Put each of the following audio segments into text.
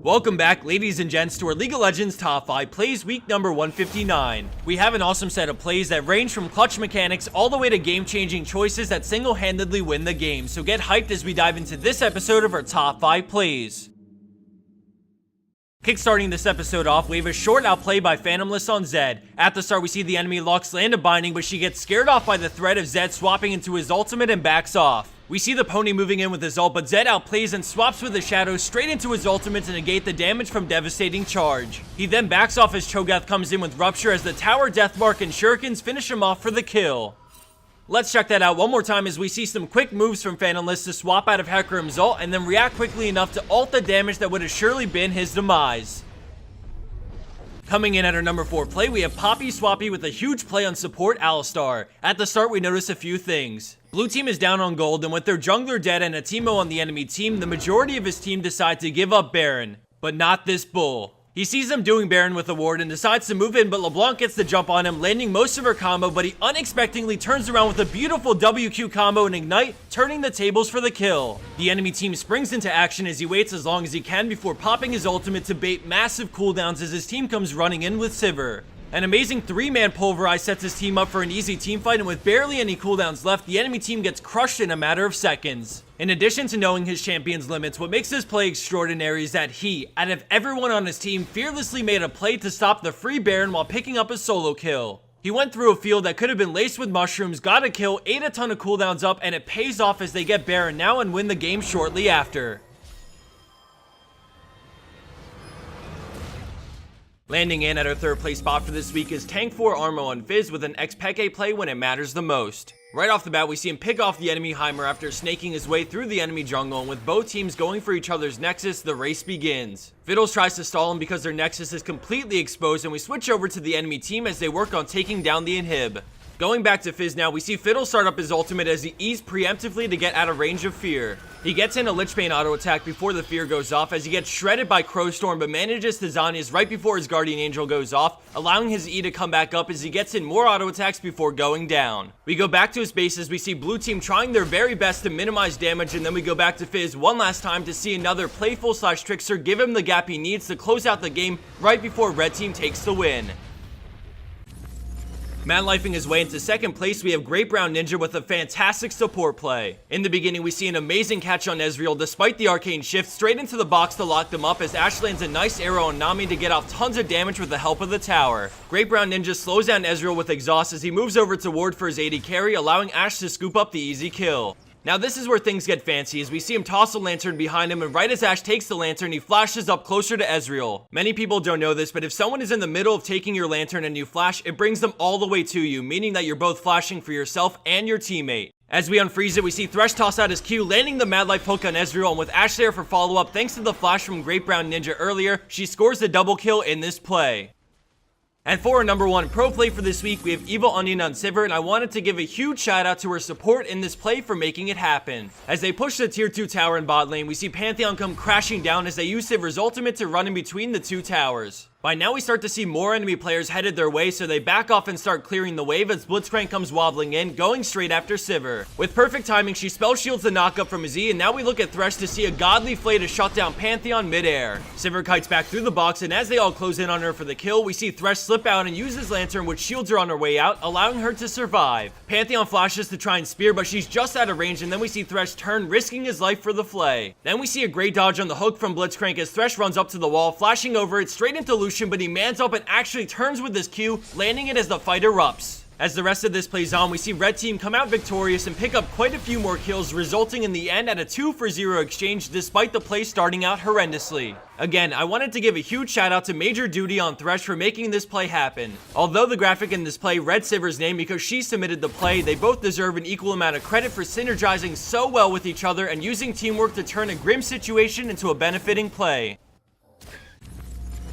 Welcome back, ladies and gents, to our League of Legends Top 5 Plays week number 159. We have an awesome set of plays that range from clutch mechanics all the way to game-changing choices that single-handedly win the game, so get hyped as we dive into this episode of our Top 5 Plays. Kickstarting this episode off, we have a short outplay by Phantomless on Zed. At the start, we see the enemy Lux land a binding, but she gets scared off by the threat of Zed swapping into his ultimate and backs off. We see the pony moving in with his ult, but Zed outplays and swaps with the shadow straight into his ultimate to negate the damage from devastating charge. He then backs off as Cho'Gath comes in with Rupture as the tower, Deathmark, and Shurikens finish him off for the kill. Let's check that out one more time as we see some quick moves from Phantomless to swap out of Hecarim's ult and then react quickly enough to ult the damage that would have surely been his demise. Coming in at our number 4 play, we have Poppy Swappy with a huge play on support Alistar. At the start, we notice a few things. Blue team is down on gold, and with their jungler dead and a Teemo on the enemy team, the majority of his team decide to give up Baron. But not this bull. He sees them doing Baron with a ward and decides to move in, but LeBlanc gets the jump on him, landing most of her combo, but he unexpectedly turns around with a beautiful WQ combo and Ignite, turning the tables for the kill. The enemy team springs into action as he waits as long as he can before popping his ultimate to bait massive cooldowns as his team comes running in with Sivir. An amazing 3-man pulverize sets his team up for an easy teamfight, and with barely any cooldowns left, the enemy team gets crushed in a matter of seconds. In addition to knowing his champion's limits, what makes this play extraordinary is that he, out of everyone on his team, fearlessly made a play to stop the free Baron while picking up a solo kill. He went through a field that could have been laced with mushrooms, got a kill, ate a ton of cooldowns up, and it pays off as they get Baron now and win the game shortly after. Landing in at our 3rd place spot for this week is Tank 4 Armo on Fizz with an Xpeke play when it matters the most. Right off the bat, we see him pick off the enemy Heimer after snaking his way through the enemy jungle, and with both teams going for each other's Nexus, the race begins. Fiddles tries to stall him because their Nexus is completely exposed, and we switch over to the enemy team as they work on taking down the inhib. Going back to Fizz now, we see Fiddle start up his ultimate as he E's preemptively to get out of range of Fear. He gets in a Lich Bane auto attack before the Fear goes off as he gets shredded by Crowstorm, but manages to Zhonya's right before his Guardian Angel goes off, allowing his E to come back up as he gets in more auto attacks before going down. We go back to his base as we see Blue team trying their very best to minimize damage, and then we go back to Fizz one last time to see another playful / trickster give him the gap he needs to close out the game right before Red team takes the win. Man-lifing his way into 2nd place, we have Great Brown Ninja with a fantastic support play. In the beginning, we see an amazing catch on Ezreal despite the arcane shift straight into the box to lock them up as Ashe lands a nice arrow on Nami to get off tons of damage with the help of the tower. Great Brown Ninja slows down Ezreal with Exhaust as he moves over to ward for his AD carry, allowing Ashe to scoop up the easy kill. Now this is where things get fancy as we see him toss a lantern behind him, and right as Ashe takes the lantern, he flashes up closer to Ezreal. Many people don't know this, but if someone is in the middle of taking your lantern and you flash, it brings them all the way to you, meaning that you're both flashing for yourself and your teammate. As we unfreeze it, we see Thresh toss out his Q, landing the Mad Life hook on Ezreal, and with Ashe there for follow-up thanks to the flash from Great Brown Ninja earlier, she scores the double kill in this play. And for our number 1 pro play for this week, we have Evil Onion on Sivir, and I wanted to give a huge shout out to her support in this play for making it happen. As they push the tier 2 tower in bot lane, we see Pantheon come crashing down as they use Sivir's ultimate to run in between the 2 towers. By now we start to see more enemy players headed their way, so they back off and start clearing the wave as Blitzcrank comes wobbling in, going straight after Sivir. With perfect timing, she spell shields the knockup from his E, and now we look at Thresh to see a godly flay to shut down Pantheon mid-air. Sivir kites back through the box, and as they all close in on her for the kill, we see Thresh slip out and use his lantern, which shields her on her way out, allowing her to survive. Pantheon flashes to try and spear, but she's just out of range, and then we see Thresh turn, risking his life for the flay. Then we see a great dodge on the hook from Blitzcrank as Thresh runs up to the wall, flashing over it straight into Lucian, but he mans up and actually turns with his Q, landing it as the fight erupts. As the rest of this plays on, we see Red team come out victorious and pick up quite a few more kills, resulting in the end at a 2-for-0 exchange despite the play starting out horrendously. Again, I wanted to give a huge shout out to Major Duty on Thresh for making this play happen. Although the graphic in this play read Sivir's name because she submitted the play, they both deserve an equal amount of credit for synergizing so well with each other and using teamwork to turn a grim situation into a benefiting play.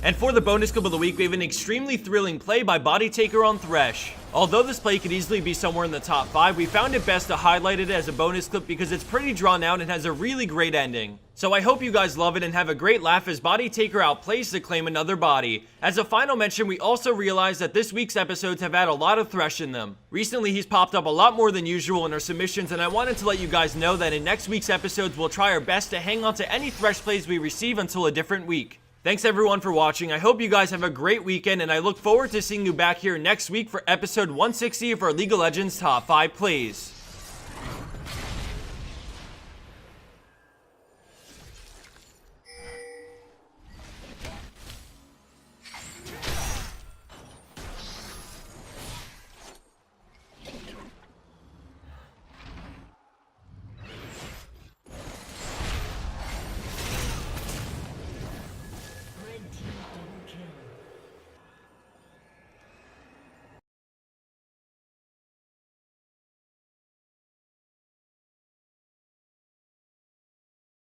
And for the bonus clip of the week, we have an extremely thrilling play by Body Taker on Thresh. Although this play could easily be somewhere in the top 5, we found it best to highlight it as a bonus clip because it's pretty drawn out and has a really great ending. So I hope you guys love it and have a great laugh as Body Taker outplays to claim another body. As a final mention, we also realized that this week's episodes have had a lot of Thresh in them. Recently, he's popped up a lot more than usual in our submissions, and I wanted to let you guys know that in next week's episodes, we'll try our best to hang on to any Thresh plays we receive until a different week. Thanks everyone for watching. I hope you guys have a great weekend, and I look forward to seeing you back here next week for episode 160 of our League of Legends Top 5 Plays.